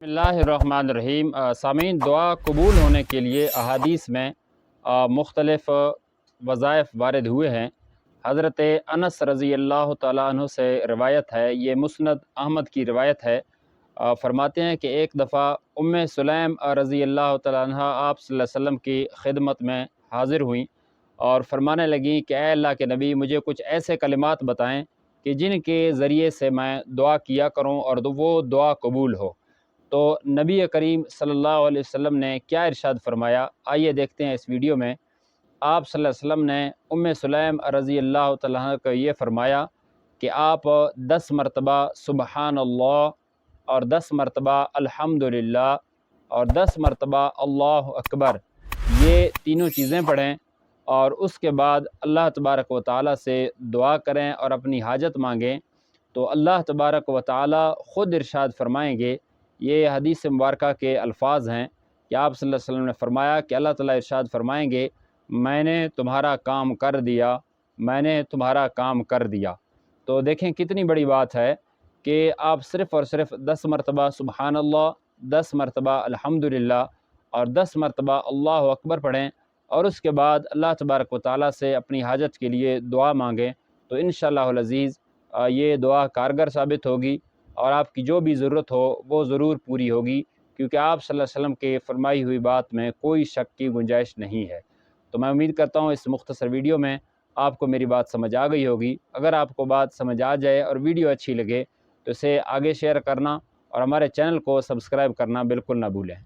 बिस्मिल्लाहिर्रहमानिर्रहीम। सामीन, दुआ कबूल होने के लिए अहादीस में मुख्तलिफ़ वज़ाइफ वारिद हुए हैं। हज़रत अनस रज़ी अल्लाह तआला अन्हु से रिवायत है, ये मुस्नद अहमद की रिवायत है। फरमाते हैं कि एक दफ़ा उम्मे सुलैम रज़ी अल्लाह तआला अन्हा आप सल्लल्लाहु अलैहि वसल्लम की खिदमत में हाज़िर हुईं और फरमाने लगीं कि ए अल्लाह के नबी, मुझे कुछ ऐसे कलिमात बताएं कि जिनके ज़रिए से मैं दुआ किया करूं और वो दुआ कबूल हो। तो नबी करीम सल्लल्लाहु अलैहि वसल्लम ने क्या इरशाद फरमाया, आइए देखते हैं इस वीडियो में। आप सल्लल्लाहु अलैहि वसल्लम ने उम्मे सुलैम रज़ी अल्लाह तआला अन्हा को ये फरमाया कि आप 10 मरतबा सुबहान अल्लाह और 10 मरतबा अल्हम्दुलिल्लाह और 10 मरतबा अल्लाहु अकबर, ये तीनों चीज़ें पढ़ें और उसके बाद अल्लाह तबारक व तआला से दुआ करें और अपनी हाजत मांगें। तो अल्लाह तबारक व तआला ख़ुद इरशाद फरमाएंगे। ये हदीस मुबारक के अल्फाज हैं कि आप सल्लल्लाहु अलैहि वसल्लम ने फरमाया कि अल्लाह ताला इरशाद फरमाएंगे, मैंने तुम्हारा काम कर दिया, मैंने तुम्हारा काम कर दिया। तो देखें कितनी बड़ी बात है कि आप सिर्फ़ और सिर्फ 10 मरतबा सुबहान अल्लाह, 10 मरतबा अल्हम्दुलिल्लाह और 10 मरतबा अल्लाहु अकबर पढ़ें और उसके बाद अल्लाह तबारक व तआला से अपनी हाजत के लिए दुआ मांगें। तो इंशाअल्लाहुल अज़ीज़ ये दुआ कारगर साबित होगी और आपकी जो भी ज़रूरत हो वो ज़रूर पूरी होगी, क्योंकि आप सल्लल्लाहु अलैहि वसल्लम के फरमाई हुई बात में कोई शक की गुंजाइश नहीं है। तो मैं उम्मीद करता हूँ इस मुख्तसर वीडियो में आपको मेरी बात समझ आ गई होगी। अगर आपको बात समझ आ जाए और वीडियो अच्छी लगे तो इसे आगे शेयर करना और हमारे चैनल को सब्सक्राइब करना बिल्कुल ना भूलें।